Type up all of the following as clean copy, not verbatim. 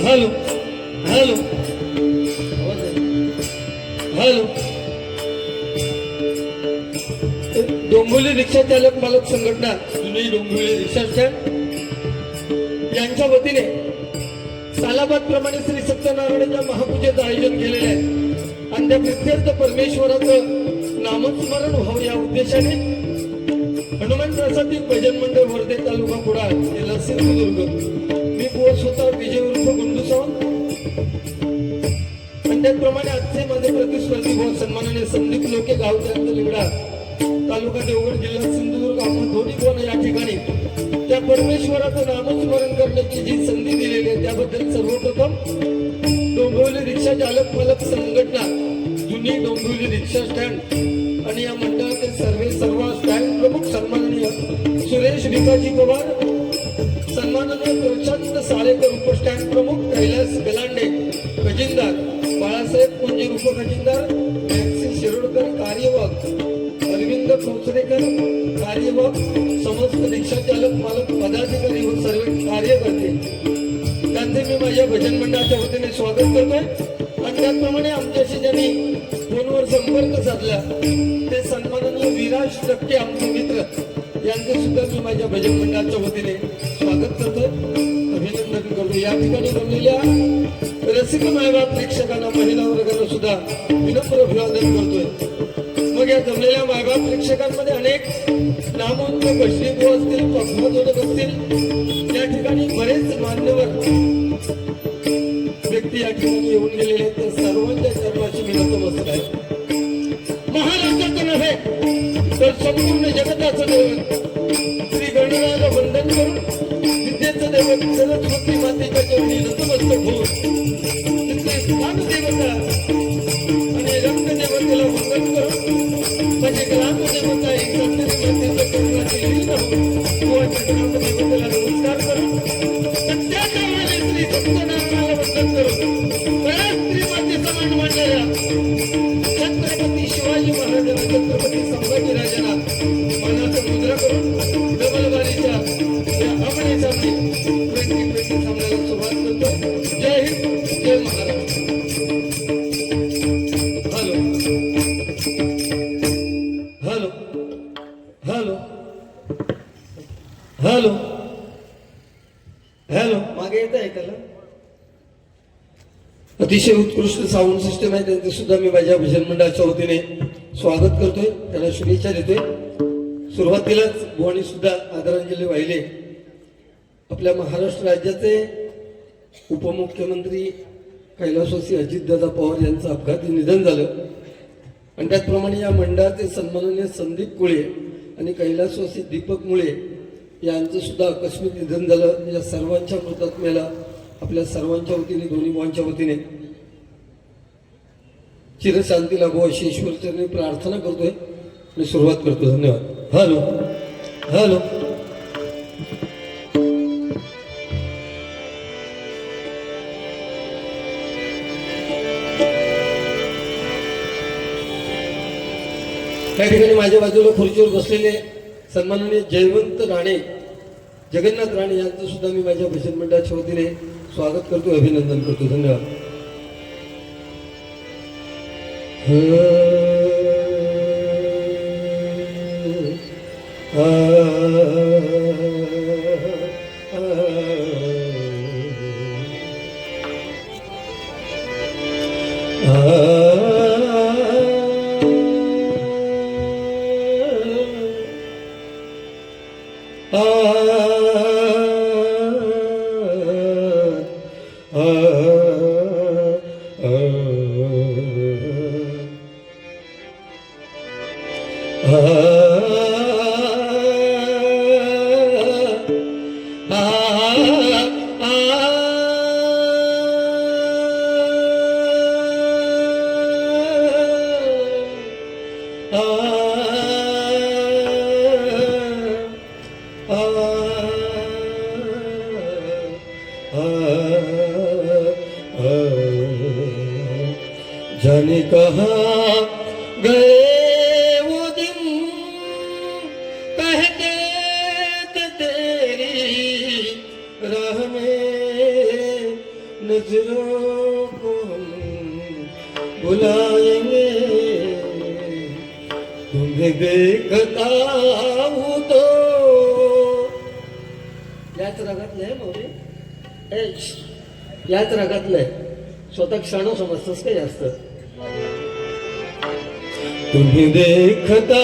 Hello hello hello Dombivli रिक्षा चालक मालक संघटना जुनी डोंबिवली रिक्षा स्टँड यांच्या वतीने सालाबाद प्रमाणे श्री सत्यनारायणाच्या महापूजेचं आयोजन केलेले आहे आणि त्या प्रित्यर्थ परमेश्वराचं नामस्मरण व्हावं या उद्देशाने हनुमान प्रसादिक भजन मंडळ वर्धे तालुका कुडाळ जिल्हा सिंधुदुर्ग मी स्वतः विजय उर्फ गुंडू सावंत आणि त्याचप्रमाणे आजचे माझे प्रतिस्पर्धी भाऊ सन्माननीय संदीप लोके गावचे लिगडा तालुका देवगड जिल्हा सिंधुदुर्ग आपण दोन्ही कोण या ठिकाणी त्या परमेश्वराचं नामस्मरण करण्याची जी संधी दिलेली आहे त्याबद्दल सर्वप्रथम डोंबिवली रिक्षा चालक मालक संघटना जुनी डोंबिवली रिक्षा स्टँड आणि या मंडळातील सर्व स्टँड प्रमुख सन्माननीय सुरेश भिकाजी पवार सन्माननीय प्रशांत साळेकर उपस्टँड प्रमुख कैलास गलांडे खजिनदार बाळासाहेब कोंजी उपखजिनदार मॅक्सी शिरोडकर कार्यवाहक अरविंद खोसरेकर कार्यवाहक समस्त रिक्षा चालक मालक पदाधिकारी व सर्व कार्यकर्ते त्यांचे मी माझ्या भजन मंडळाच्या वतीने स्वागत करतोय आणि त्याचप्रमाणे आमच्याशी ज्यांनी फोनवर संपर्क साधला ते सन्माननीय विराज टक्के आमचे मित्र यांचे सुद्धा मी माझ्या भजन मंडळाच्या वतीने स्वागत करतोय अभिनंदन करतो या ठिकाणी जमलेल्या रसिक मायबाप प्रेक्षकांना महिला वर्गाला सुद्धा विनम्र अभिवादन करतोय मग या जमलेल्या मायबाप प्रेक्षकांमध्ये अनेक नामवंत बशरीबू असतील पद्मजोडक असतील या ठिकाणी बरेच मान्यवर व्यक्ती या ठिकाणी येऊन गेलेले आहेत त्या सर्वांच्या चरणाशी मी नतमस्तक आहे महाराष्ट्राचं नव्हे तर संपूर्ण जगताचं दैवत श्री गणरायाला वंदन करून विद्येचं दैवत सरस्वती मातेच्या चरणी नतमस्तक होऊन तिथे स्थान देवता आणि रंग देवतेला वंदन करून म्हणजे ग्राम देवता एक सत्यरी मातेच्या चरणाची लीन होऊन किंवा ग्राम देवतेला नमस्कार करून सत्याच्या वेळेस श्री सत्यनारायणाला वंदन करून स्त्री माते समान मांडणाऱ्या छत्रपती शिवाजी महाराजांना छत्रपती संभाजी राजांना मानाचं मुद्रा करून डबलबारीच्या या आपणेच्या सामन्याला सुरुवात करतो जय हिंद जय Maharashtra hello hello hello hello मागे येत आहे ऐकायला अतिशय उत्कृष्ट साऊंड सिस्टम आहे त्यांचे सुद्धा मी माझ्या भजन मंडळाच्या वतीने स्वागत करतोय त्यांना शुभेच्छा देतोय सुरुवातीलाच भुवानी सुद्धा आदरांजली वाहिले आपल्या महाराष्ट्र राज्याचे उपमुख्यमंत्री कैलासवासी अजितदादा पवार यांचं अपघाती निधन झालं आणि त्याचप्रमाणे या मंडळाचे सन्माननीय संदीप कुळे आणि कैलासवासी दीपक मुळे यांचं सुद्धा आकस्मिक निधन झालं या सर्वांच्या मृतात्म्याला आपल्या सर्वांच्या वतीने दोन्ही भावांच्या वतीने चिरशांती लाभो अशी ईश्वरचरणी प्रार्थना करतोय आणि सुरुवात करतो धन्यवाद हॅलो हॅलो त्या ठिकाणी माझ्या बाजूला खुर्चीवर बसलेले सन्माननीय जयवंत राणे जगन्नाथ राणे यांचं सुद्धा मी माझ्या भजन मंडळाच्या वतीने स्वागत करतो अभिनंदन करतो धन्यवाद जाने कहाँ गए वो दिन कहते थे तेरी राह में नजरों को हम बुलाएंगे तुम्हें देखता हूँ तो याच रागात नाही मोरे याच रागात नाही स्वतः क्षण समजतोस का जास्त तुम्हें देखता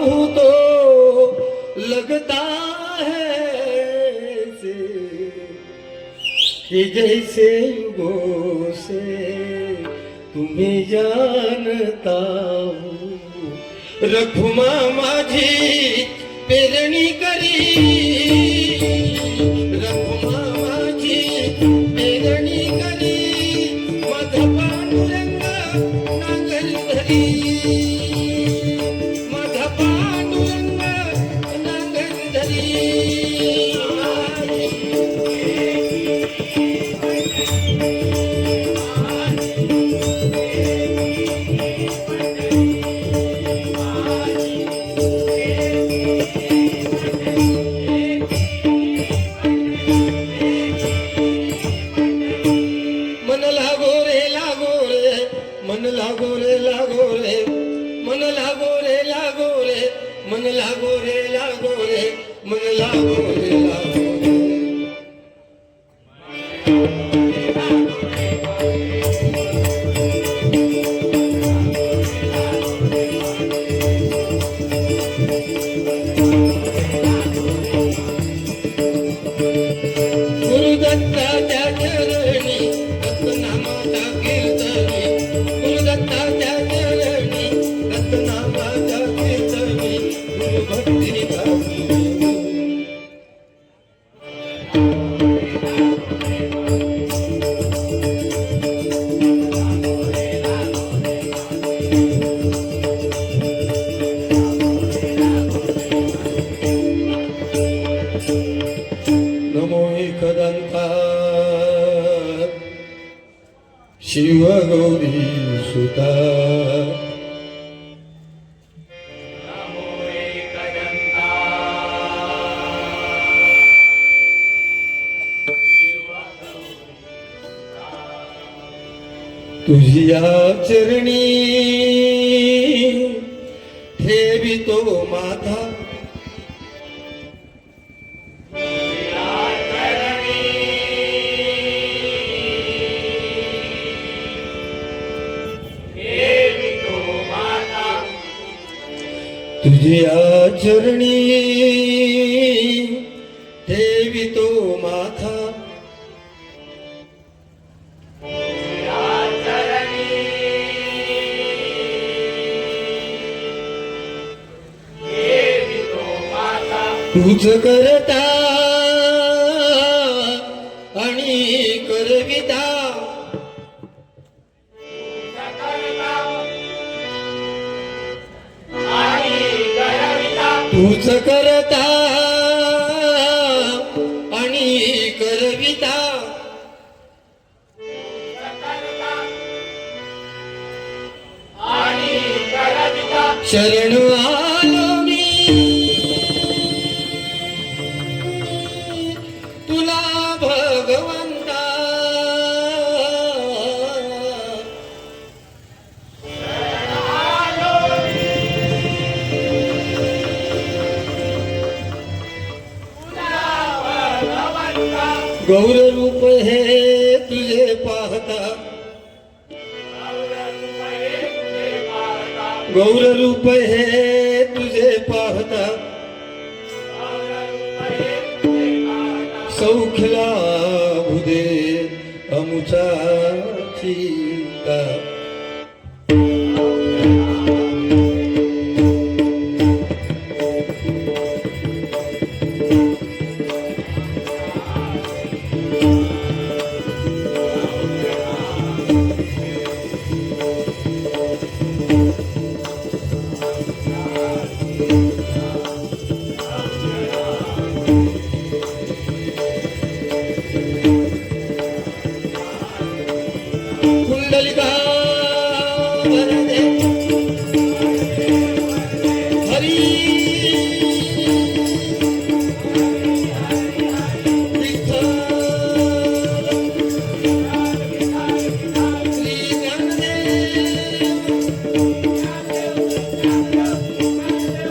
हूँ तो लगता है कि जैसे युगों से तुम्हें जानता हूँ रखुमा माझी पेरणी करी रखुमा माझी पेरणी करी माझा पांडुरंग नांगल धरी माझा पांडुरंग नांगल धरी मन लागो रे लागो रे मन लागो रे लागो रे मन लागो रे लागो रे मन लागो रे लागो रे मन लागो रे लागो रे गुरुदत्ताच्या चरणी रत्नामाता कीर्तनी गुरुदत्ताच्या चरणी रत्नामाता कीर्तनी गुरुभक्ती गावी नमो एकदंता शिव गौरी सुता तुझिया चरणी ठेवितो माथा तुझ्या चरणी ठेवितो माथा तुझ करता आणि करविता तूच करता आणि करविता शरण आलो मी तुला भगवंता गौर रूप हे तुझे पाहता गौर रूप हे तुझे पाहता सौखला भुदे अमुचा चिता कुंडलिका वरदे हरी विठ्ठल श्री ज्ञानदेव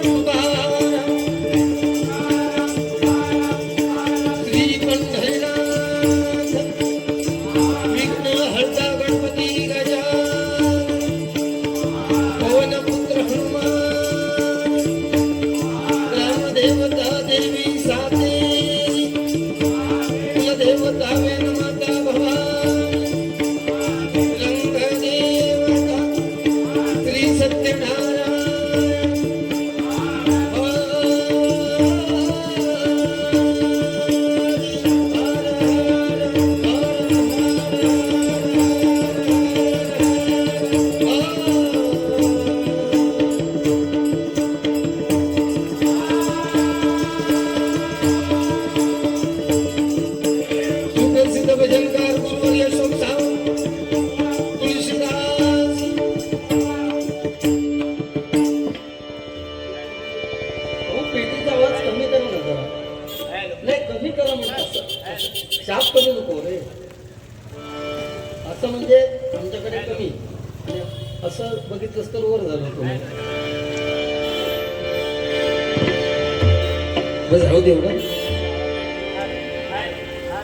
तुकाराम श्री पंढरीनाथ विघ्न हरता गणपती गजानन पवन पुत्र हनुमान ग्रामदेवता देवी सातेरी कुलदेवता वेणमाता भवानी रंगदेवता श्री सत्यनारायण सुप्रसिद्ध भजनकार गुरुवर्य अशोक सावंत तुळशीदास पेटीचा आवाज कमी करा ना जरा नाही कमी करा म्हणजे शाप कमी नको रे असं म्हणजे आमच्याकडे कमी आणि असं बघितलंस तर वर झालं तुम्ही बस राहू दे एवढं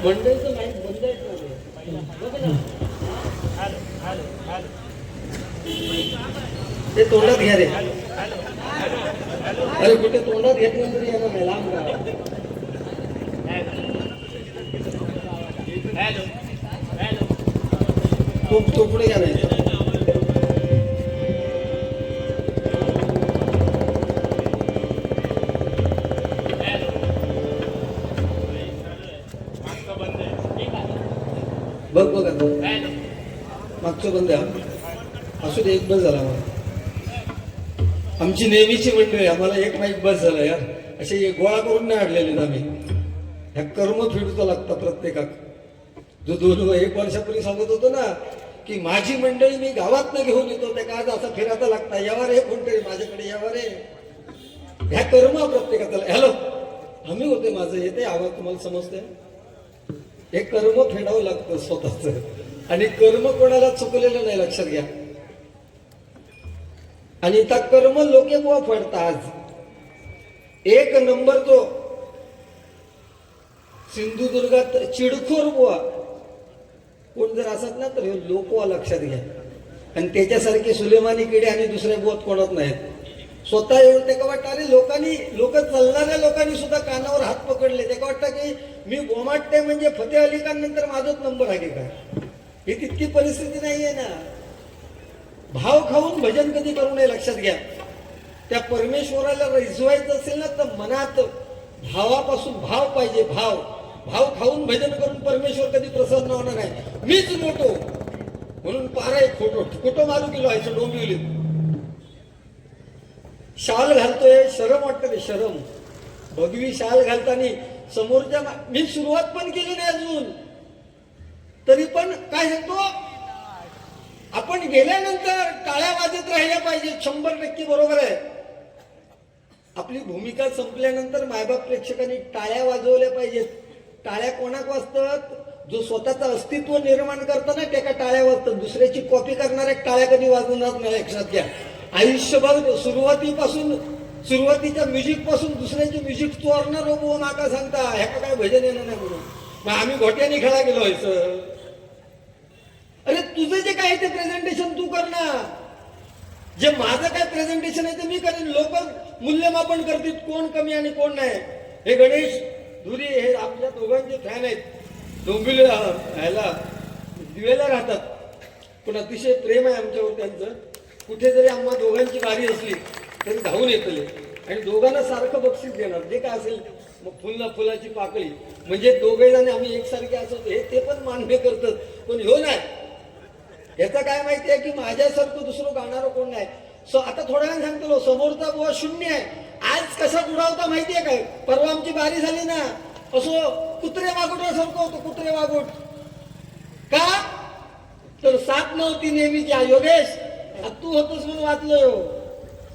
मंडळीचं माहीत बंद आहेत ना ते तोंडात घ्या रे अरे कुठे तोंडात घेतल्यानंतर येणार नाही लांब राहा तो पुढे घ्या नाही बघ बघ आता मागचं बंद आहे असू दे एक बस झाला मला आमची नेहमीची मंडळी आम्हाला एक माईक बस झाला यार असे गोळा करून नाही आणलेले आम्ही ह्या कर्म फिरतो लागतं प्रत्येकाक जो 1 वर्षापूर्वी सांगत होतो ना की माझी मंडळी मी गावात न घेऊन येतो त्या काय असं फिरायला लागतं यावर हे कोणतरी माझ्याकडे यावर आहे ह्या कर्म प्रत्येकाचा हॅलो आम्ही होते माझं येते आवाज तुम्हाला समजते हे कर्म फेडावं लागतं स्वतःच आणि कर्म कोणाला चुकलेलं नाही लक्षात घ्या आणि त्या कर्म लोके बुवा फेडतात आज 1 नंबर तो सिंधुदुर्गात चिडखोर बुवा कोण जर असत ना तर हे लोक लक्षात घ्या आणि त्याच्यासारखे सुलेमानी किडे आणि दुसऱ्या बुवात कोणत नाहीत स्वतः येऊन ते का वाटतं अरे लोक चालणाऱ्या लोकांनी सुद्धा कानावर हात पकडले ते का वाटतं की मी गोमाटते म्हणजे फतेह अली खान नंतर माझाच नंबर आहे का ही तितकी परिस्थिती नाहीये ना भाव खाऊन भजन कधी करू नये लक्षात घ्या त्या परमेश्वराला रिझवायचं असेल ना तर मनात भावापासून भाव पाहिजे भाव खाऊन भजन करून परमेश्वर कधी प्रसन्न होणार नाही मीच मोठो म्हणून पारा एक खोटो मारू गेलो आहे डोंबिवलीत शाल घालतोय शरम वाटतं रे शरम भगवी शाल घालताना समोरच्या मी सुरुवात पण केली नाही अजून तरी पण काय सांगतो आपण गेल्यानंतर टाळ्या वाजत राहिल्या पाहिजे 100% बरोबर आहे आपली भूमिका संपल्यानंतर मायबाप प्रेक्षकांनी टाळ्या वाजवल्या पाहिजेत टाळ्या कोणाक वाजतात जो स्वतःचं अस्तित्व निर्माण करताना त्याका टाळ्या वाजतात दुसऱ्याची कॉपी करणाऱ्या टाळ्या कधी वाजवणार नाही लक्षात घ्या आयुष्यभर सुरुवातीच्या म्युझिक पासून दुसऱ्याची म्युझिक चोरणार हो नाका सांगता ह्याका काय भजन येणार नाही म्हणून मग आम्ही घोट्याने खेळा गेलो व्हायचं अरे तुझं जे काय ते प्रेझेंटेशन तू कर ना जे माझं काय प्रेझेंटेशन आहे ते मी करेन. लोक मूल्यमापन करतील कोण कमी आणि कोण नाही. हे गणेश धुरी हे आपल्या दोघांचे फॅन आहेत. डोंबिवली ह्याला दिवेला राहतात, पण अतिशय प्रेम आहे आमच्यावर त्यांचं. कुठे जरी आम्हा दोघांची गाडी असली तरी धावून येतले आणि दोघांना सारखं बक्षीस देणार जे काय असेल. मग फुलाची पाकळी म्हणजे दोघे जण आम्ही एकसारखे असतो हे ते पण मान्य करतात. पण ह्यो नाही, याचा काय माहिती आहे की माझ्यासारखं दुसरं गाणारं कोण नाही. आता थोड्या वेळाने सांगतो समोरचा बुवा शून्य आहे. आज कसा उडावता माहितीये काय? परवा आमची बारी झाली ना, असो कुत्रे वागुटासारखं होतो. कुत्रे वागुट का तर साथ नव्हती नेहमीची. योगेश तू होतोस म्हणून वाचलो,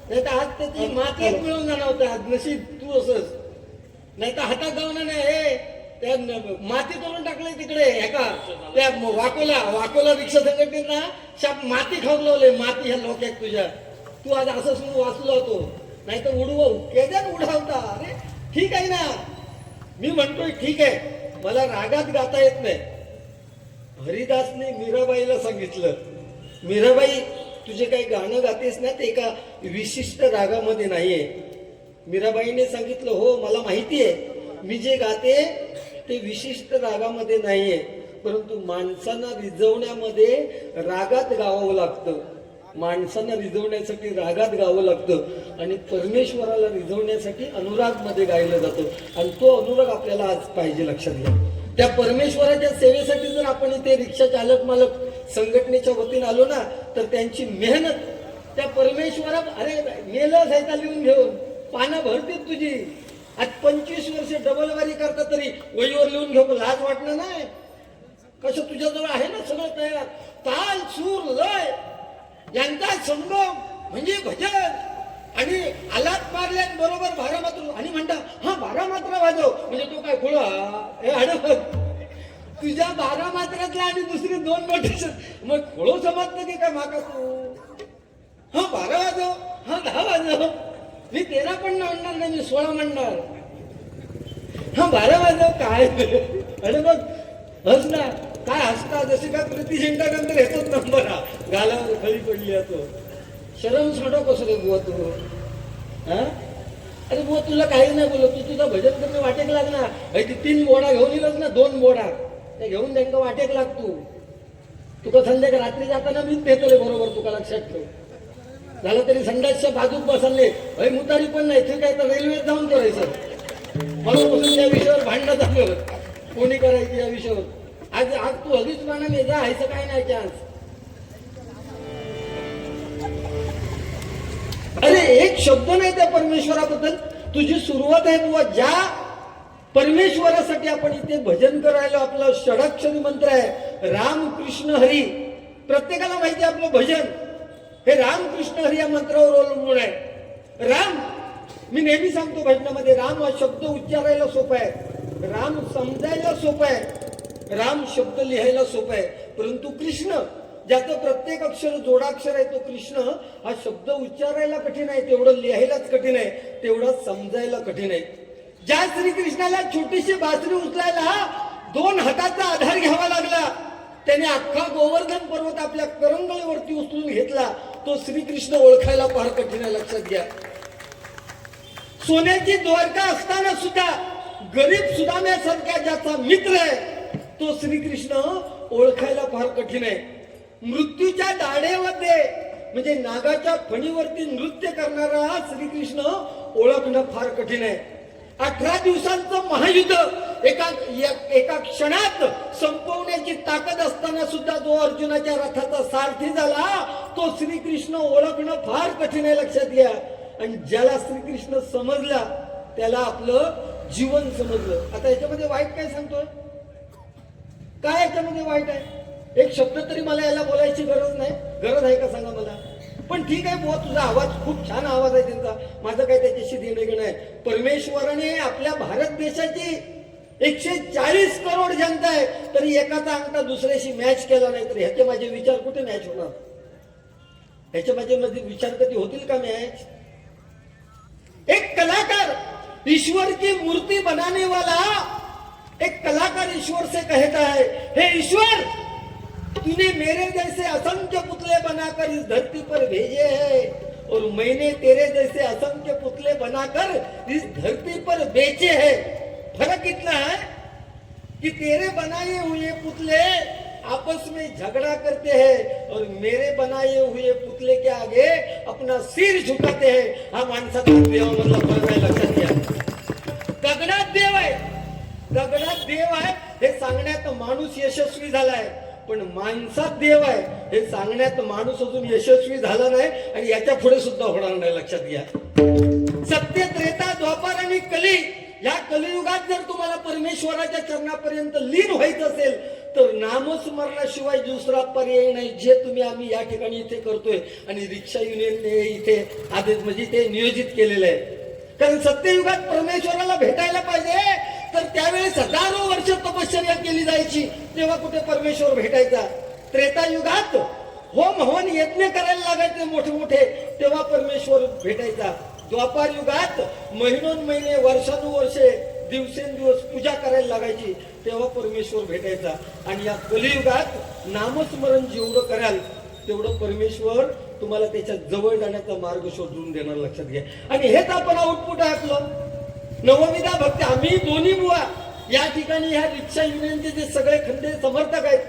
नाही तर आज त्याची मातीत मिळून जाणार होता. आज नशीब तू असस, नाही तर हातात जाऊन नाही त्या माती तोडून टाकलंय तिकडे. एका त्या वाकोला रिक्षा संघटनेना शाप माती खाऊन लावले. माती ह्या लोक्यात तुझ्या. तू आज असंच म्हणून वाचलो होतो, नाही तर केद्यात उडवता. अरे ठीक आहे ना, मी म्हणतोय ठीक आहे, मला रागात गाता येत नाही. हरिदासने मीराबाईला सांगितलं, मीराबाई तुझे काही गाणं गातेस ना ते एका विशिष्ट रागामध्ये नाहीये. मीराबाईने सांगितलं हो मला माहिती आहे, मी जे गाते ते विशिष्ट रागामध्ये नाहीये, परंतु माणसांना रिझवण्यामध्ये रागात गावं लागतं. माणसांना रिझवण्यासाठी रागात गावं लागतं आणि परमेश्वराला रिझवण्यासाठी अनुराग मध्ये गायलं जातं. आणि तो अनुराग आपल्याला आज पाहिजे. लक्षात घ्या, त्या परमेश्वराच्या सेवेसाठी जर आपण इथे रिक्षा चालक मालक संघटनेच्या वतीने आलो ना, तर त्यांची मेहनत त्या परमेश्वरा अरे मेलं साहित्य लिहून घेऊन पानं भरतील तुझी. आज 25 वर्ष डबल वारी करता तरी वहीवर लिहून घेऊ लाज वाटणं नाही. कसं तुझ्याजवळ आहे ना सगळं तयार. ताल सूर लय यांचा संगम म्हणजे भजन. आणि आलात मारल्यात बरोबर 12 मात्र आणि म्हणता हा 12 मात्रा वाजव म्हणजे तो काय खुळा हे अडवत तुझ्या 12 मात्रातला आणि दुसरी 2 मोठे मग खोळो समजतं की काय माका तू. हा 12 वाजव हा 10 वाजव. मी 13 पण म्हणणार नाही, मी 16 म्हणणार. हा 12 वाजव काय अरे बघ हस ना काय हसता. जसे काय प्रतिशंका नंतर येतोच नंबर हा गालावर खरी पडली तो. शरम सोडो कसं रे बुवा तू. हा अरे बुवा तुला काही नाही बोलत. तू तुझं भजन करणं वाटेक लागणार. ती 3 बोडा घेऊन येलच ना, 2 बोडा त्या घेऊन त्यांना वाटेक लागतो. तुका संध्याकाळी रात्री जाताना मीच देतो रे बरोबर. तुका लक्षात ठेव. झालं तरी संडासच्या बाजूक बसले भाई मुतारी पण नाही. ठीक आहे तर रेल्वेत जाऊन करायचं. मलापासून त्या विषयावर भांडणं झालं कोणी करायची या विषयावर. आज तू हल्लीच मानाने जा ह्याचं काय नाही चान्स. अरे एक शब्द नाही त्या परमेश्वराबद्दल. तुझी सुरुवात आहे बुवा. ज्या परमेश्वरासाठी आपण इथे भजन करायला आपला षडाक्षरी मंत्र आहे राम कृष्ण हरी. प्रत्येकाला माहिती आहे आपलं भजन हे राम कृष्ण हरी या मंत्रावर अवलंबून आहे. राम मी नेहमी सांगतो भजनामध्ये, राम हा शब्द उच्चारायला सोपा आहे, राम समजायला सोपा आहे, राम शब्द लिहायला सोपा आहे. परंतु कृष्ण ज्याचं प्रत्येक अक्षर जोडाक्षर आहे तो कृष्ण हा शब्द उच्चारायला कठीण आहे, तेवढं लिहायलाच कठीण आहे, तेवढं समजायला कठीण आहे. ज्या श्रीकृष्णाला छोटीशी बासरी उचलायला 2 हाताचा आधार घ्यावा लागला, त्याने अख्खा गोवर्धन पर्वत आपल्या करंगळीवरती उचलून घेतला, तो श्रीकृष्ण ओळखायला फार कठीण आहे. लक्षात घ्या. सोन्याची द्वारका असताना सुद्धा गरीब सुदाम्यासारख्या ज्याचा मित्र आहे तो श्रीकृष्ण ओळखायला फार कठीण आहे. मृत्यूच्या दाढेमध्ये म्हणजे नागाच्या फणीवरती नृत्य करणारा श्रीकृष्ण ओळखणं फार कठीण आहे. 18 दिवसांचं महायुद्ध एका क्षणात संपवण्याची ताकद असताना सुद्धा जो अर्जुनाच्या रथाचा सारथी झाला तो श्रीकृष्ण ओळखणं फार कठीण आहे. लक्षात घ्या. आणि ज्याला श्रीकृष्ण समजला त्याला आपलं जीवन समजलं. आता याच्यामध्ये वाईट काय सांगतोय? काय याच्यामध्ये वाईट आहे? एक शब्द तरी मला याला बोलायची गरज नाही. गरज आहे का सांगा मला? पण ठीक आहे बुवा, तुझा आवाज खूप छान आवाज आहे त्यांचा, माझं काही त्याच्याशी देणं नाही. परमेश्वराने आपल्या भारत देशाची 140 करोड जनता आहे, तरी एकाचा अंगठा दुसऱ्याशी मॅच केला नाही, तर ह्याचे माझे विचार कुठे मॅच होणार? ह्याचे माझे विचार कधी होतील का मॅच? एक कलाकार ईश्वर की मूर्ति बनाने वाला एक कलाकार ईश्वर से कहता है, हे ईश्वर तूने मेरे जैसे असंख्य पुतले बनाकर इस धरती पर भेजे हैं और मैंने तेरे जैसे असंख्य पुतले बनाकर इस धरती पर बेचे हैं। फर्क इतना है कि तेरे बनाए हुए पुतले आपस में झगड़ा करते हैं और मेरे बनाए हुए पुतले के आगे अपना सिर झुकाते हैं। हा माणसाचा देवामधला फरक आहे, लक्षात घ्या। गगनात देव आहे, गगनात देव आहे हे सांगण्यात माणूस यशस्वी झालाय, पण माणसात देव आहे हे सांगण्यात माणूस अजून यशस्वी झाला नाही आणि याच्या पुढे सुद्धा होणार नाही, लक्षात घ्या। सत्य, त्रेता, द्वापार आणि कली या कलियुगात जर तुम्हाला परमेश्वराच्या चरणापर्यंत लीन व्हायचं असेल तर नामस्मरणाशिवाय दुसरा पर्याय नाही, जे तुम्ही आम्ही या ठिकाणी इथे करतोय आणि रिक्षा युनियनने इथे आदेश म्हणजे ते नियोजित केलेलं आहे। कारण सत्ययुगात परमेश्वराला भेटायला पाहिजे तर त्यावेळेस हजारो वर्ष तपश्चर्या केली जायची, तेव्हा कुठे परमेश्वर भेटायचा। त्रेतायुगात होम हवन यज्ञ करायला लागायचे मोठे मोठे, तेव्हा परमेश्वर भेटायचा। द्वापार युगात महिनोन महिने वर्षानुवर्षे दिवसेंदिवस पूजा करायला लागायची, तेव्हा परमेश्वर भेटायचा। आणि या कलियुगात नामस्मरण जेवढं कराल तेवढं परमेश्वर तुम्हाला त्याच्या जवळ जाण्याचा मार्ग शोधून देणार, लक्षात घ्या। आणि हेच आपण आउटपुट आहे आपलं नवविधा भक्ती। आम्ही दोन्ही बुवा या ठिकाणी ह्या रिक्षा युनियनचे जे सगळे खंडे समर्थक आहेत,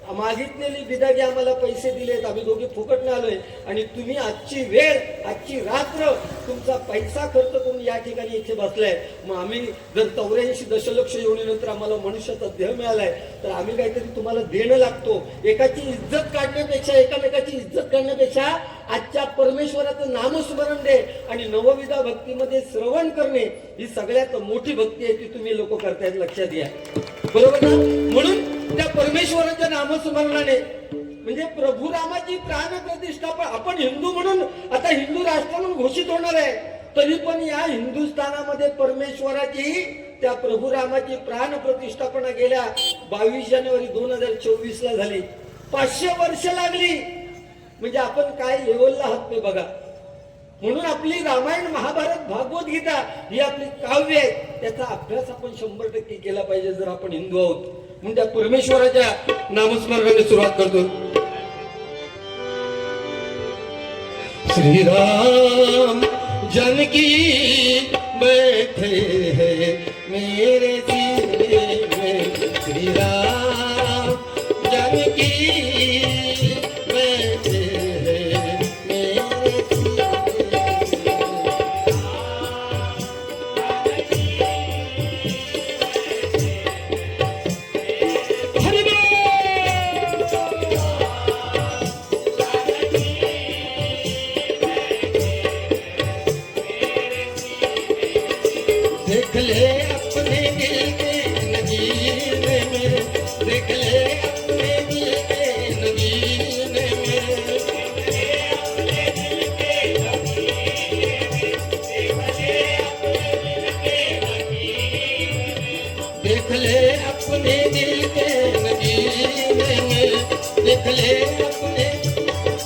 मागितलेली बिदागी आम्हाला पैसे दिलेत, आम्ही दोघे फुकटने आलोय आणि तुम्ही आजची वेळ आजची रात्र तुमचा पैसा खर्च करून या ठिकाणी इथे बसलाय। मग आम्ही जर 84 दशलक्ष योनीनंतर आम्हाला मनुष्याचा देह मिळालाय तर आम्ही काहीतरी तुम्हाला देणं लागतो। एकाची इज्जत काढण्यापेक्षा एकामेकाची इज्जत करण्यापेक्षा आजच्या परमेश्वराचं नामस्मरण दे आणि नवविधा भक्तीमध्ये श्रवण करणे ही सगळ्यात मोठी भक्ती आहे ती तुम्ही लोक करतायत, लक्षात घ्या, बरोबर ना। म्हणून त्या परमेश्वराच्या नामस्मरणाने म्हणजे प्रभू रामाची प्राण प्रतिष्ठा, आपण हिंदू म्हणून आता हिंदू राष्ट्र म्हणून घोषित होणार आहे, तरी पण या हिंदुस्थानामध्ये परमेश्वराची त्या प्रभू रामाची प्राण प्रतिष्ठापना गेल्या 22 जानेवारी 2024 ला झाली। 500 वर्ष लागली, म्हणजे आपण काय लेवलला आहात ते बघा। म्हणून आपली रामायण महाभारत भागवत गीता ही आपली काव्य आहे, त्याचा अभ्यास आपण 100% केला पाहिजे जर आपण हिंदू आहोत। म्हणून त्या परमेश्वराच्या नामस्मरणाने सुरुवात करतो। श्रीराम जानकी बैठे हैं मेरे सीने में, श्रीराम जानकी बैठे हैं मेरे सीने देख ले अपने दिल के नगीने में, देख ले अपने दिल के नगीने में, देख ले अपने दिल के नगीने में, देख ले अपने,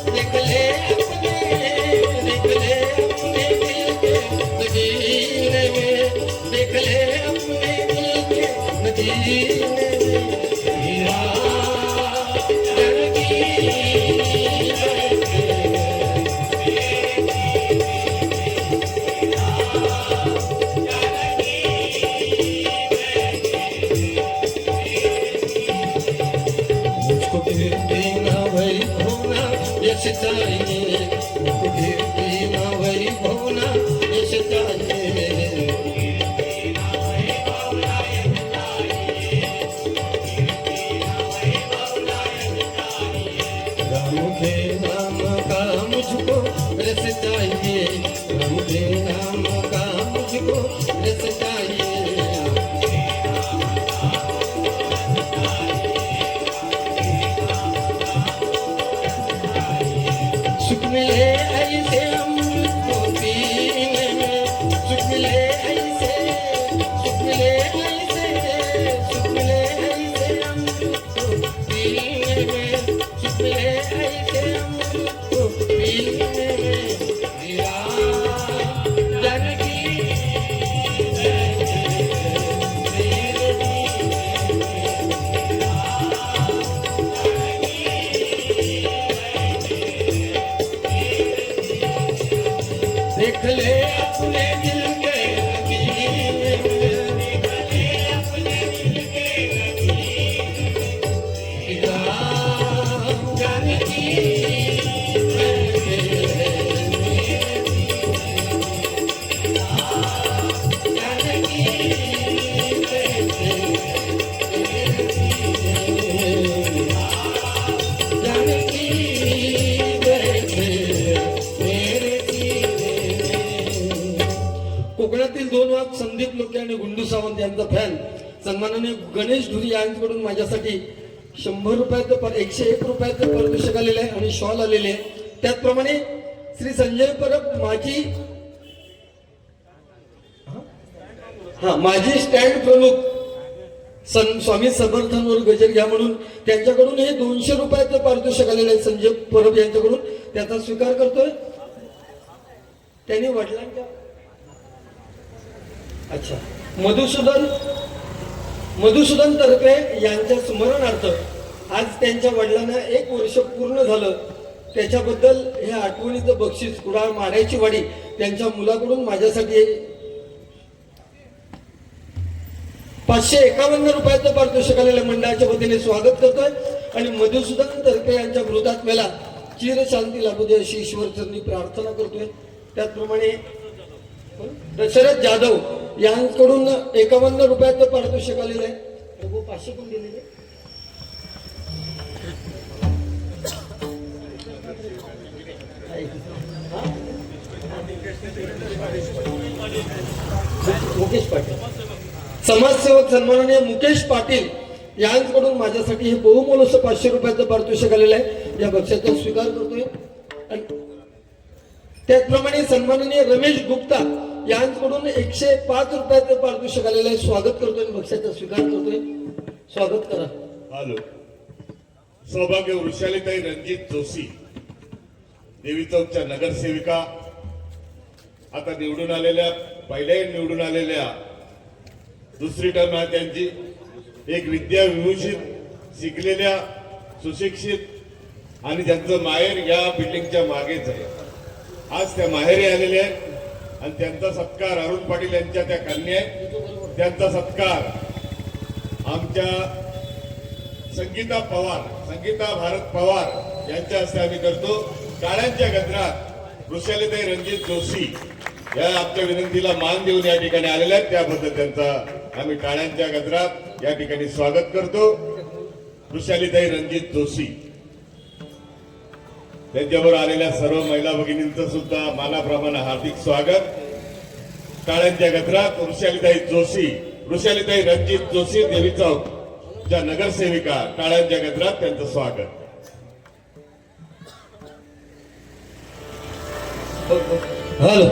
देख ले अपने, देख ले अपने दिल के नगीने में, देख ले अपने दिल के नगीने में, जानकी मुझको फिर बिना वही होना यश चाहिए, मुझको फिर बिना वही होना यश चाहिए, मुझको रस चाहिए, राम के नाम का मुझको रस चाहिए, सुख मिले ऐसे अमृत को पीने में, सुख मिले ऐसे, सुख मिले ऐसे, सुख मिले ऐसे अमृत को पीने में, सुख मिले ऐसे अमृत को पीने में, जानकी देखले अपने दिल के कोकणातील दोन वाघ संदीप लोके आणि गुंडू सावंत यांचा फॅन सन्मानाने गणेश धुरी यांच्याकडून माझ्यासाठी 100 रुपयाचं 101 रुपयाचं पारितोषिक आलेलं आहे आणि शॉल आलेले आहे. त्याचप्रमाणे श्री संजय परब माजी स्टँड प्रमुख स्वामी समर्थांवर गजर घ्या म्हणून त्यांच्याकडून हे 200 रुपयाचं पारितोषिक आलेलं आहे. संजय परब यांच्याकडून त्याचा स्वीकार करतोय. त्यांनी वडिलांच्या अच्छा मधुसूदन तर्फे यांच्या स्मरणार्थ आज त्यांच्या वडिलांना 1 वर्ष पूर्ण झालं. त्याच्याबद्दल हे आठवणीचं बक्षीस कुडाळ माड्याची वाडी त्यांच्या मुलाकडून माझ्यासाठी 551 रुपयाचं पारितोषिक आलेल्या मंडळाच्या वतीने स्वागत करतोय आणि मधुसूदन तर्फे यांच्या मृतात्म्याला चिरशांती लाभू दे अशी ईश्वरचरणी प्रार्थना करतोय. त्याचप्रमाणे दशरथ जाधव यांकडून 51 रुपयाचं पारितोषिक आलेलं आहे. 500 कोण दिलेले मुकेश पाटील समाजसेवक सन्माननीय मुकेश पाटील यांच्याकडून माझ्यासाठी हे बहुमोल असं 500 रुपयाचं पारितोषिक आलेलं आहे. या बक्षाचा स्वीकार करतोय. त्याचप्रमाणे सन्माननीय रमेश गुप्ता यांच्याकडून 105 रुपयाचं पारितोषिक आलेलं आहे. स्वागत करतोय. बक्षाचा स्वीकार करतोय. स्वागत करा. हॅलो. सौभाग्य वृषालीताई रणजित जोशी देवी चौकच्या नगरसेविका आता निवडून आलेल्या निवडून आलेल्या दुसरी टर्म आहे त्यांची. एक विद्या विभूषित शिकलेल्या सुशिक्षित आणि ज्यांचं माहेर या बिल्डिंगच्या मागेच आहे. आज त्या माहेरी आलेले आहेत आणि त्यांचा सत्कार अरुण पाटील यांच्या त्या कन्या आहेत. त्यांचा सत्कार आमच्या संगीता भारत पवार यांच्या हस्ते आम्ही करतो. टाळ्यांच्या गजरात वृषालीताई रणजित जोशी या आमच्या विनंतीला मान देऊन या ठिकाणी आलेल्या आहेत. त्याबद्दल त्यांचा आम्ही टाळ्यांच्या गजरात या ठिकाणी स्वागत करतो. वृषालीताई रणजित जोशी त्यांच्याबरोबर आलेल्या सर्व महिला भगिनींचं सुद्धा मानाप्रमाणे हार्दिक स्वागत. टाळ्यांच्या गजरात वृषालीताई रणजित जोशी देवी चौक ज्या नगरसेविका टाळ्यांच्या गजरात त्यांचं स्वागत. हॅलो.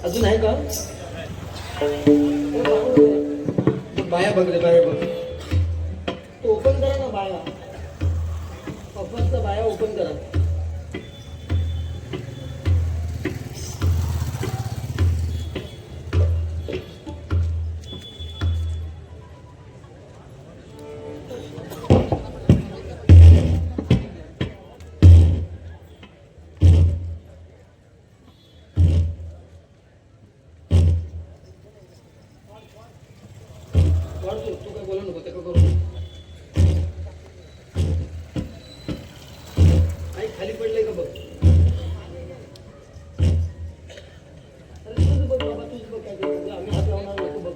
अजून आहे का बाया बघ तो ओपन करा ना. बाया ऑफरचा बाया ओपन करा. तू काय बोला नको ते का करू. खाली पडले का बघ. अरे तुझं बघ बाबा. तुझं बघ काय आम्ही हात लावणार नको बघ.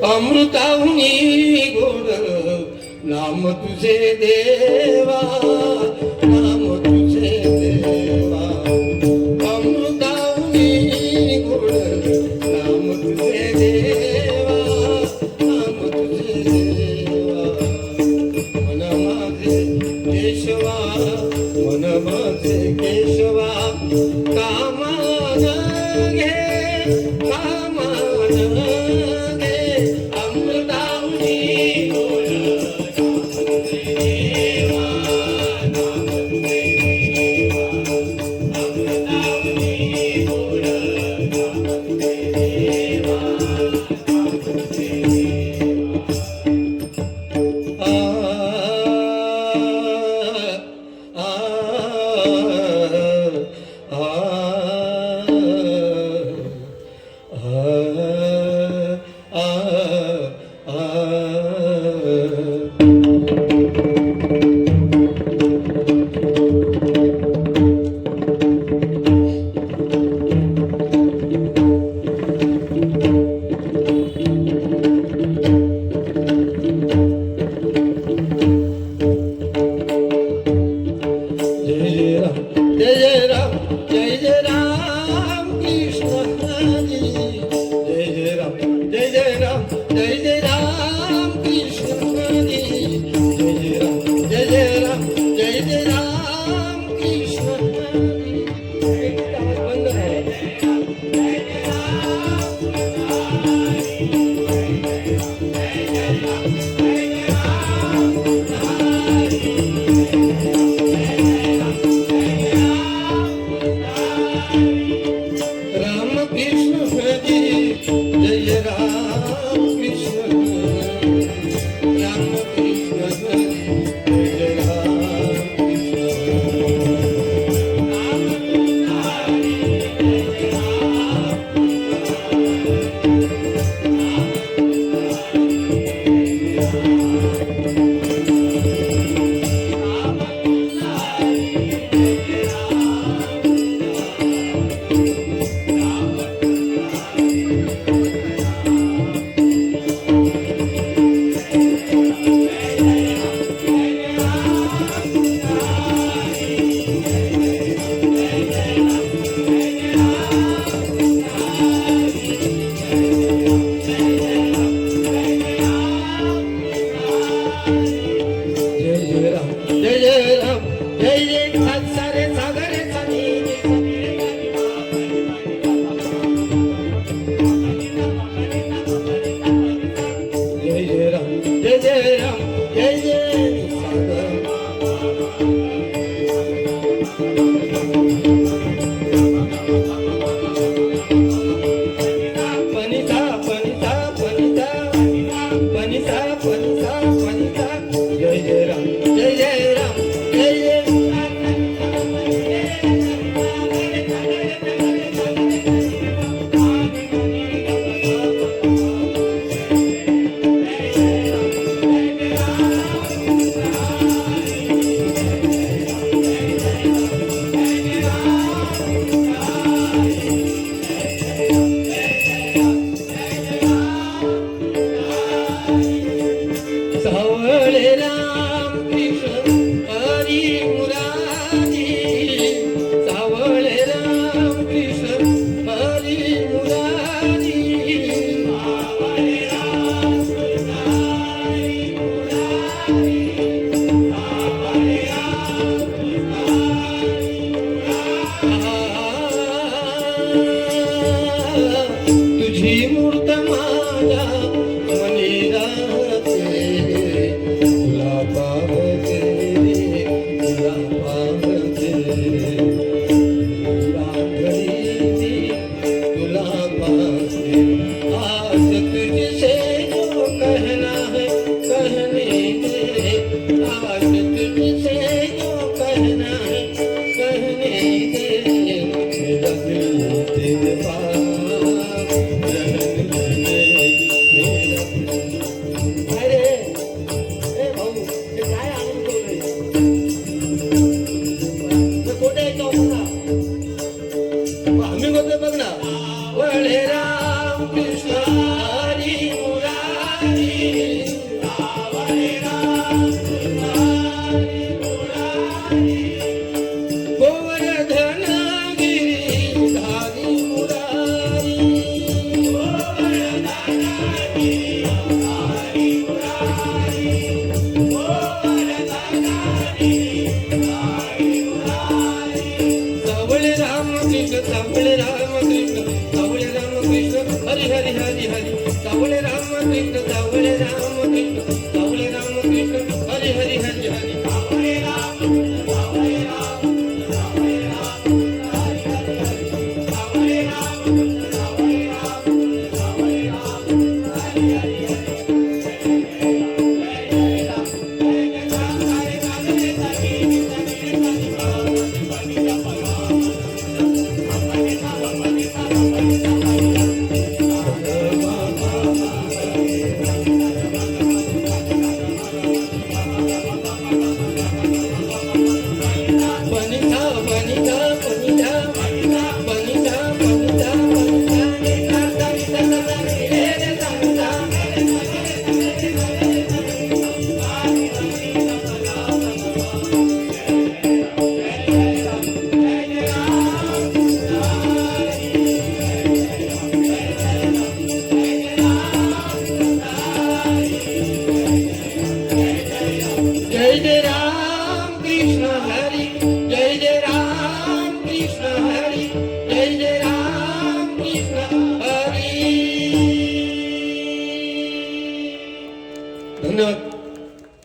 अमृताहुनी गोड नाम तुझे देवा, नाम तुझे देवा. अमृताहुनी गोड नाम तुझे देवा, नाम तुझे देवा. मन माझे केशवा, मन माझे केशवा, कामान घे, कामान घे. अमृताहुनी गोड नाम तुझे देवा, नाम तुझे देवा. अमृताहुनी गोड नाम तुझे देवा, नाम तुझे देवा. आम्ही बघ ना हरी हरी हरी हरी सावळे राम कृष्ण सावळे राम कृष्ण सावळे राम कृष्ण हरी हरी हरी हरी सावळे राम सावळे राम सावळे राम हरी हरी हरी सावळे राम सावळे राम सावळे राम हरी हरी जय जय राम कृष्ण हरी जय जय राम कृष्ण हरी जय जय राम कृष्ण हरी धन्यवाद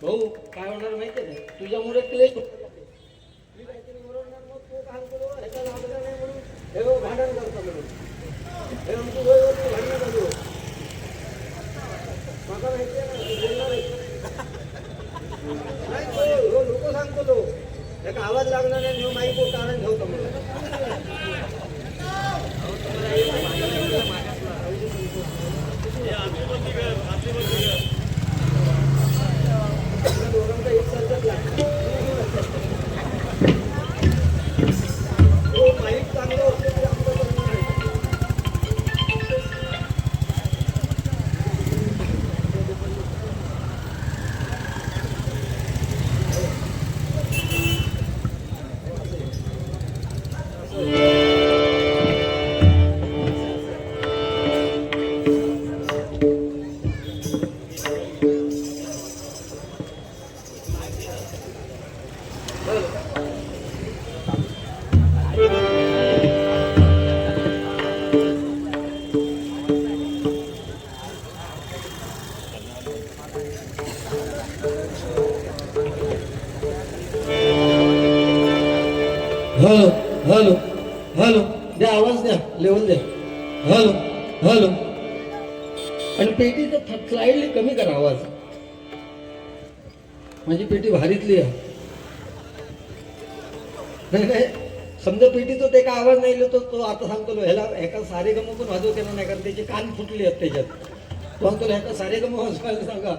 भाऊ. काय होणार माहितीये का तुझ्यामुळे क्लेश मी काहीतरी ओरडणार मग तू काय करू ह्याचा लागला नाही म्हणून हे बघ भांडण करतो म्हणून हे आमची वयवरती भांडण चालू मला माहितीये ना तू बोलणार आहे लोक सांगतो तो त्याचा आवाज लागणार नाही माईक कारण ठेवतो दोघांचा एक सारखाच लागतो माईक चांगलं असलं तरी आमचं करणार नाही. हॅलो हॅलो हॅलो द्या आवाज द्या लेवल द्या हॅलो हॅलो आणि पेटीचं स्लाइडली कमी करा आवाज माझी पेटी भारीतली आहे नाही नाही समजा पेटीचं ते का आवाज नाही येतो तो आता सांगतो ह्याला एका सारे गम पण वाजवते ना नाही कारण त्याचे कान फुटले आहेत त्याच्यात तो सांगतो ह्याचा सारे गम वाजवायला सांगा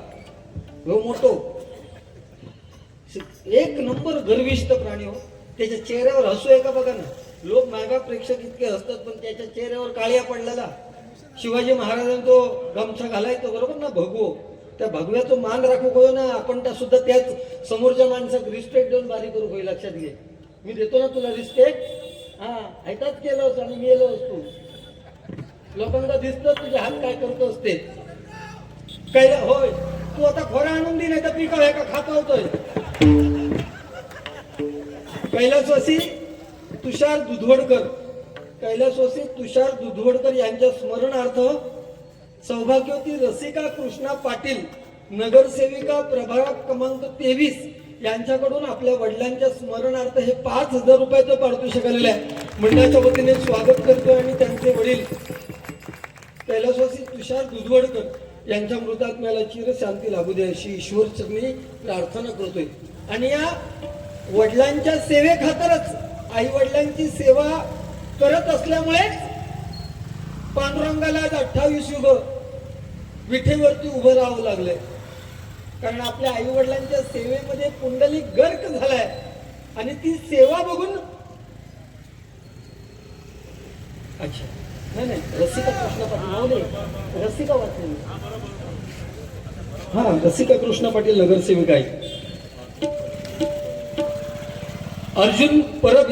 हो मोठो एक नंबर गर्विष्ठ प्राणी हो त्याच्या चेहऱ्यावर हसू आहे का बघा ना लोक मागा प्रेक्षक इतके हसतात पण त्याच्या चेहऱ्यावर काळ्या पडलेला शिवाजी महाराजांनी तो गमछा घालायचो बरोबर ना भगवो त्या भगव्याचं मान राखू गयो ना आपण त्या सुद्धा त्याच समोरच्या माणसात रिस्पेक्ट देऊन बारी करू होईल लक्षात घे मी देतो ना तुला रिस्पेक्ट हा ऐकाच केलं आणि गेलो असतो लोकांना दिसतं तुझे हात काय करतो असते काय होय तू आता खोरा आणून दे नाही तर पीक आहे का खाता होतोय कैलासवासी तुषार दुधवडकर कैलासवासी तुषार दुधवडकर यांच्या स्मरणार्थ सौभाग्यवती रसिका कृष्णा पाटील नगरसेविका प्रभाग क्रमांक 23 यांच्याकडून आपल्या वडिलांच्या स्मरणार्थ हे 5,000 रुपयाचं पारितोषिक आलेलं आहे मंडळाच्या वतीने स्वागत करतो आणि त्यांचे वडील कैलासवासी तुषार दुधवडकर यांच्या मृतात्म्याला चिरशांती लाभू दे अशी ईश्वर चरणी प्रार्थना करतोय आणि या वडिलांच्या सेवेखातरच आई वडिलांची सेवा करत असल्यामुळेच पांडुरंगाला आज 28 युग विठेवरती उभं राहावं लागलंय कारण आपल्या आई वडिलांच्या सेवेमध्ये पुंडलिक गर्क झालाय आणि ती सेवा बघून अच्छा नाही रसिका कृष्ण पाटील नाव नाही रसिका वाटली हा रसिका कृष्ण पाटील नगरसेविका आहे अर्जुन परब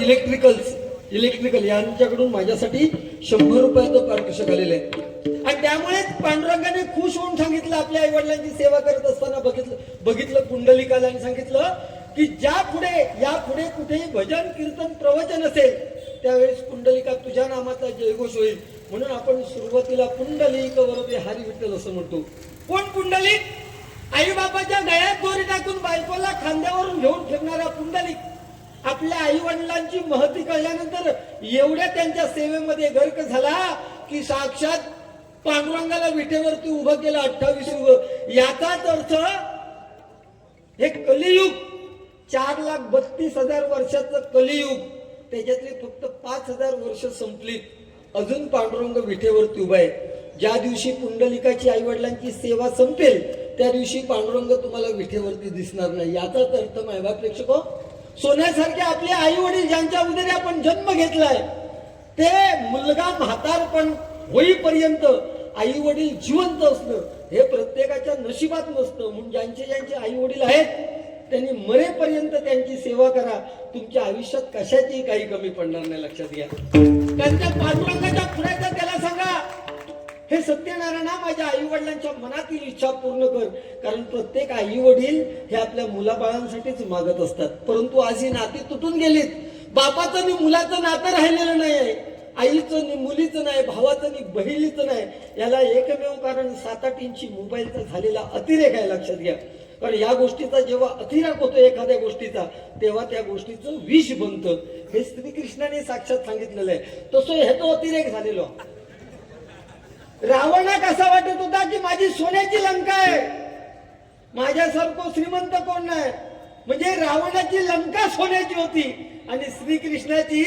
इलेक्ट्रिकल यांच्याकडून माझ्यासाठी 100 रुपयाचं पारितोषिक आलेलं आहे आणि त्यामुळेच पांडुरंगाने खुश होऊन सांगितलं आपल्या आई वडिलांची सेवा करत असताना बघितलं पुंडलिकाला आणि सांगितलं की यापुढे कुठेही भजन कीर्तन प्रवचन असेल त्यावेळेस पुंडलिका तुझ्या नामाचा जयघोष होईल म्हणून आपण सुरुवातीला पुंडलिक वरदे हरी विठ्ठल असं म्हणतो. कोण पुंडलिक? आई बापाच्या गळ्यात दोरी टाकून बायकोला खांद्यावरून घेऊन फिरणारा पुंडलिक. आपल्या आई वडिलांची महती कळल्यानंतर एवढ्या त्यांच्या सेवेमध्ये गर्क झाला की साक्षात पांडुरंगाला विठेवरती उभं केलं 28. याचाच अर्थ हे कलियुग 4,32,000 वर्षाचं कलियुग, त्याच्यातली फक्त 5,000 वर्ष संपली, अजून पांडुरंग विठेवरती उभा आहे. ज्या दिवशी पुंडलिकाची आई वडिलांची सेवा संपेल त्या दिवशी पांडुरंग तुम्हाला विठेवरती दिसणार नाही. याचाच अर्थ मायबाप प्रेक्षको, सोन्यासारखे आपले आई वडील ज्यांच्या उदरी आपण जन्म घेतलाय ते मुलगा म्हातारपण होईपर्यंत आई वडील जिवंत असणं हे प्रत्येकाच्या नशिबात नसतं. म्हणून ज्यांचे ज्यांचे आई वडील आहेत त्यांनी मरेपर्यंत त्यांची सेवा करा. तुमच्या आयुष्यात कशाची काही कमी पडणार नाही, लक्षात घ्या. त्यांच्या पांडुरंगाच्या पुढ्याचा त्याला सांगा, हे सत्यनारायणा माझ्या आई वडिलांच्या मनातील इच्छा पूर्ण कर. कारण प्रत्येक आई वडील हे आपल्या मुलाबाळांसाठीच मागत असतात. परंतु आज ही नाती तुटून गेलीत. बापाचं आणि मुलाचं नातं राहिलेलं नाही आहे, आईचं आणि मुलीचं नाही, भावाचं आणि बहिणीचं नाही. याला एकमेव कारण 7-8 इंची मोबाईलचा झालेला अतिरेक आहे, लक्षात घ्या. कारण या गोष्टीचा जेव्हा अतिरेक होतो एखाद्या गोष्टीचा तेव्हा त्या गोष्टीचं विष बनतं. हे श्रीकृष्णाने साक्षात सांगितलेलं आहे. तसं हे तो अतिरेक झालेलो. रावणा कसा वाटत होता की माझी सोन्याची लंका आहे, माझ्यासारखं श्रीमंत कोण नाही. म्हणजे रावणाची लंका सोन्याची होती आणि श्रीकृष्णाची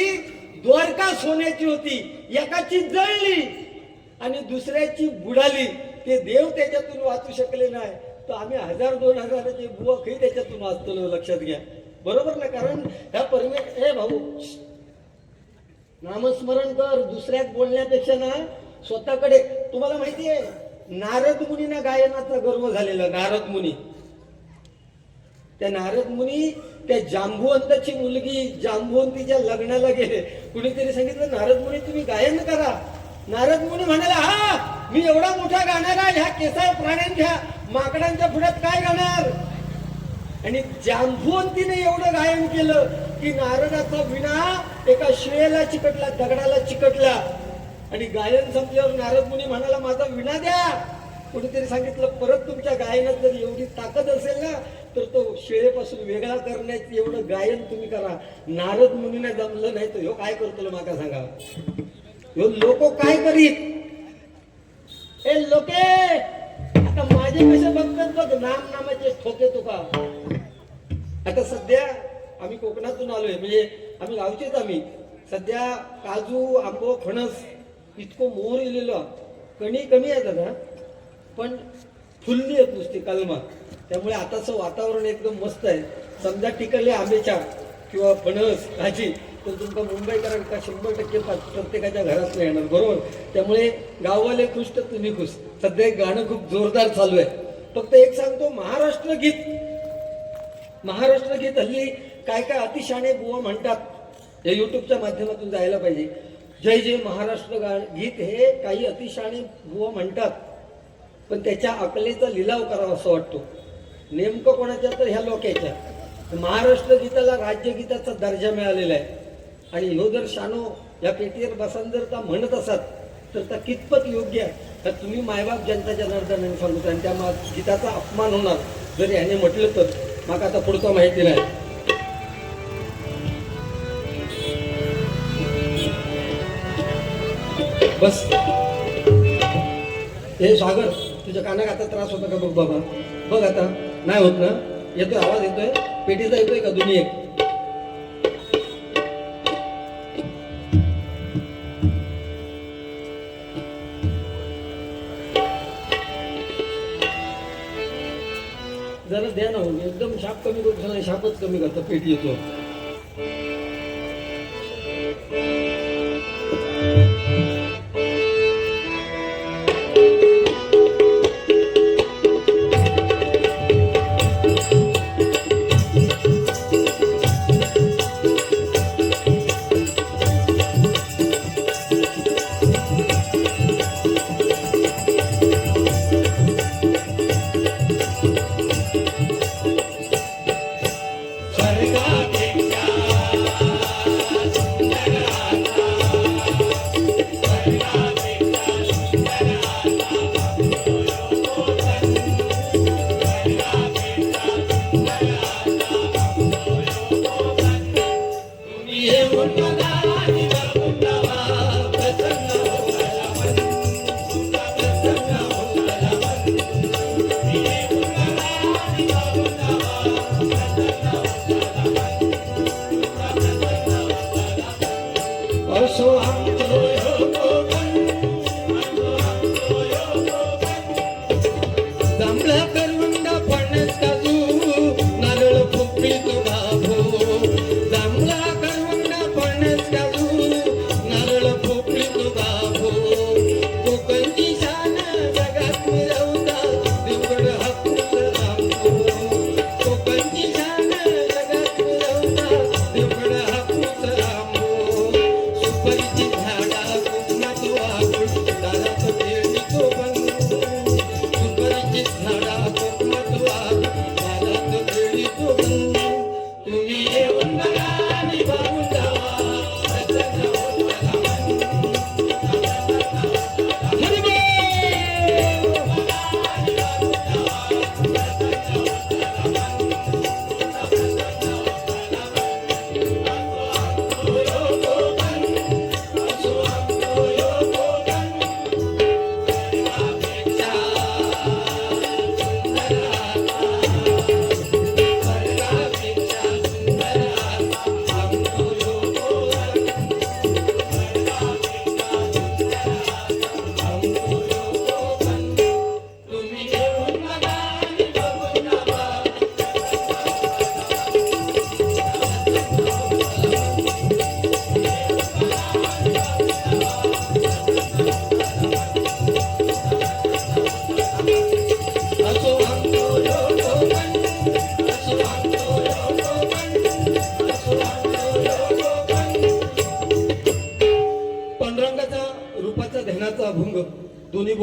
द्वारका सोन्याची होती. एकाची जळली आणि दुसऱ्याची बुडाली. ते देव त्याच्यातून वाचू शकले नाही, तर आम्ही 1000-2000चे बुवा काही त्याच्यातून वाचतो, लक्षात घ्या. बरोबर ना? कारण ह्या भाऊ नामस्मरण कर, दुसऱ्यात बोलण्यापेक्षा ना स्वतःकडे. तुम्हाला माहिती आहे नारद मुनीना गायनाचा गर्व झालेला. नारद मुनी, त्या नारद मुनी त्या जांबुवंताची मुलगी जांबुवंतीच्या लग्नाला गेले. कुणीतरी सांगितलं नारद मुनी तुम्ही गायन करा. नारद मुनी म्हणाला, हा मी एवढा मोठा गाणारा ह्या केसाळ प्राण्यांच्या माकडांच्या पुढ्यात काय गाणार. आणि जांबुवंतीने एवढं गायन केलं की नारदाचा विणा एका शिळेला चिकटला, दगडाला चिकटला. आणि गायन संपल्यावर नारद मुनी म्हणाला माझा विणा द्या. कुणीतरी सांगितलं परत तुमच्या गायनात जर एवढी ताकद असेल ना तर तो शिळेपासून वेगळा करण्याचं एवढं गायन तुम्ही करा. नारद मुनीने जमलं नाही तर ह्यो काय करतो माका सांगा. ह्यो लोक काय करीत. हे लोके आता माझे कसे बघतात बघ, नामाचे ठोके तुका. आता सध्या आम्ही कोकणातून आलोय, म्हणजे आम्ही गावचेच. आम्ही सध्या काजू, आंबो, फणस इतकं मोहर इलेलो, कणी कमी आहे दादा पण फुलली आहेत नुसती कलमा. त्यामुळे आताचं वातावरण एकदम मस्त आहे. समजा टिकले आंबेच्या किंवा फणस भाजी तर तुमका मुंबईकरांका 100% प्रत्येकाच्या घरात नाही येणार, बरोबर. त्यामुळे गाववाले खुश तर तुम्ही खुश. सध्या एक गाणं खूप जोरदार चालू आहे. फक्त एक सांगतो, महाराष्ट्र गीत हल्ली काय काय अतिशाणे बुवा म्हणतात, हे युट्यूबच्या माध्यमातून जायला पाहिजे. जय जय महाराष्ट्र गीत हे काही अतिशाणे बुवा म्हणतात, पण त्याच्या अकलेचा लिलाव करावा असं वाटतो. नेमकं कोणाच्या तर ह्या लोकांच्या. महाराष्ट्र गीताला राज्यगीताचा दर्जा मिळालेला आहे. आणि ह्यो जर शानो या पेटीवर बसान जर का म्हणत असाल तर त्या कितपत योग्य आहे. तर तुम्ही मायबाप जनता जनार्दनाने सांगतो आणि त्या गीताचा अपमान होणार जर ह्याने म्हटलं तर. मग आता पुढचं माहिती नाही. बस हे सागर तुझ्या कानाक आता त्रास होता का बघ बाबा, बघ आता नाही होत ना. येतोय आवाज, येतोय पेटीचा, येतोय का दोन्ही एक. जरा द्या ना, एकदम शाप कमी करतो, शापच कमी करतो, पेटी येतो. स्वर्गापेक्षा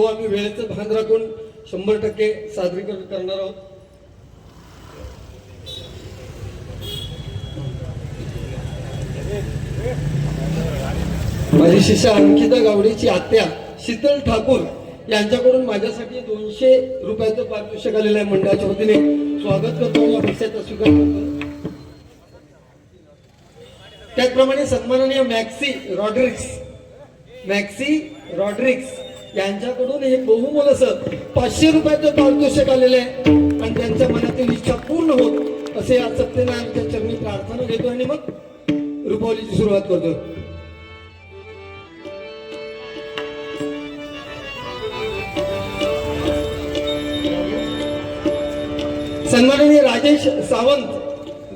तो आम्ही वेळेचं भान राखून 100% सादरीकरण करणार आहोत. माझी शिष्य अंकिता गावडेची आत्या शीतल ठाकूर यांच्याकडून माझ्यासाठी 200 रुपयाचं पारितोषिक आलेलं आहे. मंडळाच्या वतीने स्वागत करतो आणि या पैशाचा स्वीकार करतो. त्याचप्रमाणे सन्माननीय मॅक्सी रॉड्रिक्स यांच्याकडून हे बहुमोल असं 500 रुपयाचं पारितोषिक आलेलं आहे आणि त्यांच्या मनातील इच्छा पूर्ण होत असे आज सत्यनारायणच्या चरणी प्रार्थना घेतो आणि मग रुपावलीची सुरुवात करतो. सन्माननीय राजेश सावंत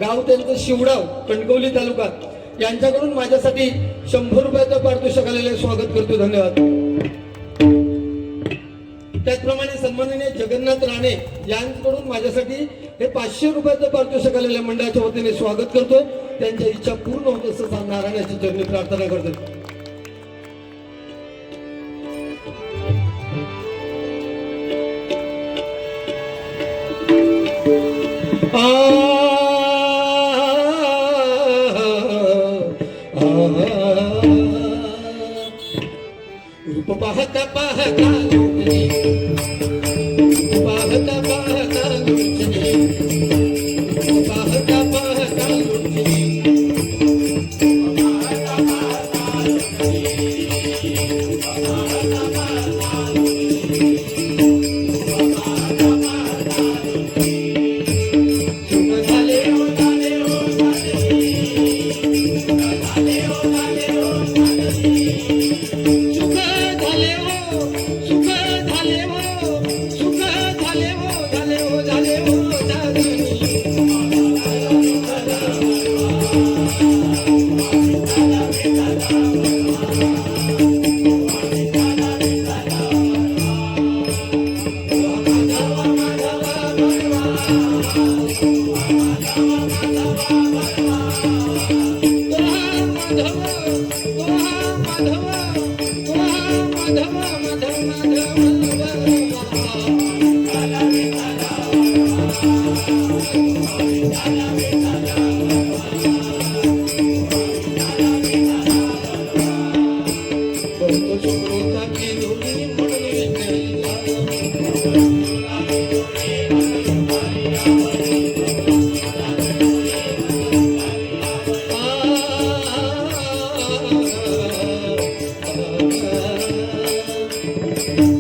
गाव त्यांचं शिवडाव कणकवली तालुका यांच्याकडून माझ्यासाठी 100 रुपयाचं पारितोषिक आलेले स्वागत करतो. धन्यवाद. त्याचप्रमाणे सन्माननीय जगन्नाथ राणे यांच्याकडून माझ्यासाठी हे 500 रुपयाचं पारितोषिक आलेल्या मंडळाच्या वतीने स्वागत करतो. त्यांच्या इच्छा पूर्ण होत असं नारायणाच्या चरणी प्रार्थना करतो. रूप पाहता पाहता लोचनी, पाहता पाहता लोचनी, पाहता पाहता लोचनी,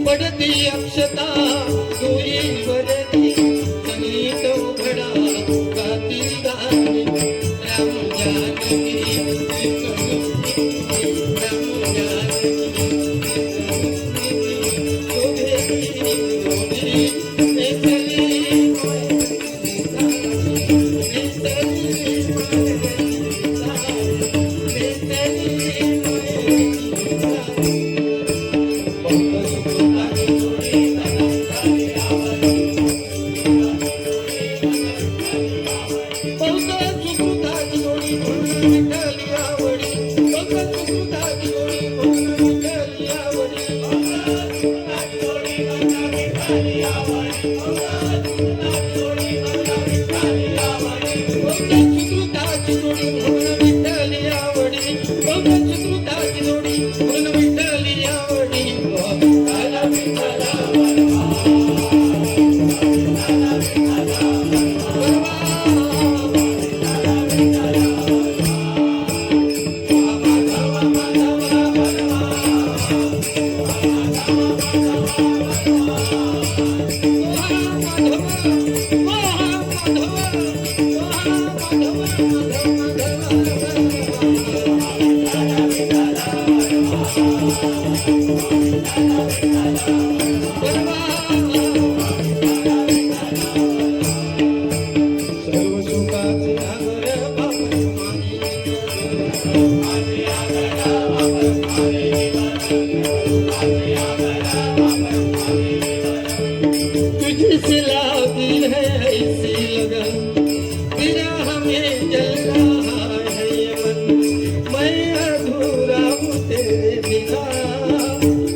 पडती अक्षता तुई वरती संगीत उघडा गाती गाणी राम जानकी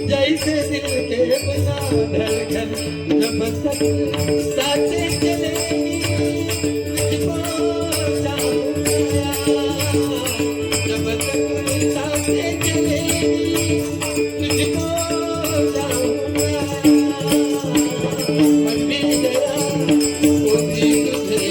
जैसे दिल के धड़कन जब तक सांसें चलेंगी तुझको चाहूंगा जब तक सांसें चलेंगी तुझको चाहूंगा मन भी गया वो भी तुझे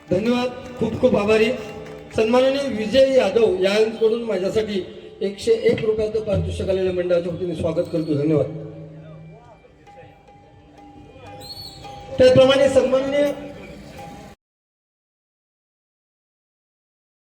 धन्यवाद. खूप खूप आभारी. सन्माननीय विजय यादव यांकडून माझ्यासाठी 101 रुपयाचं पारितोषिक आलेल्या मंडळाच्या वतीने स्वागत करतो. धन्यवाद. त्याचप्रमाणे सन्माननीय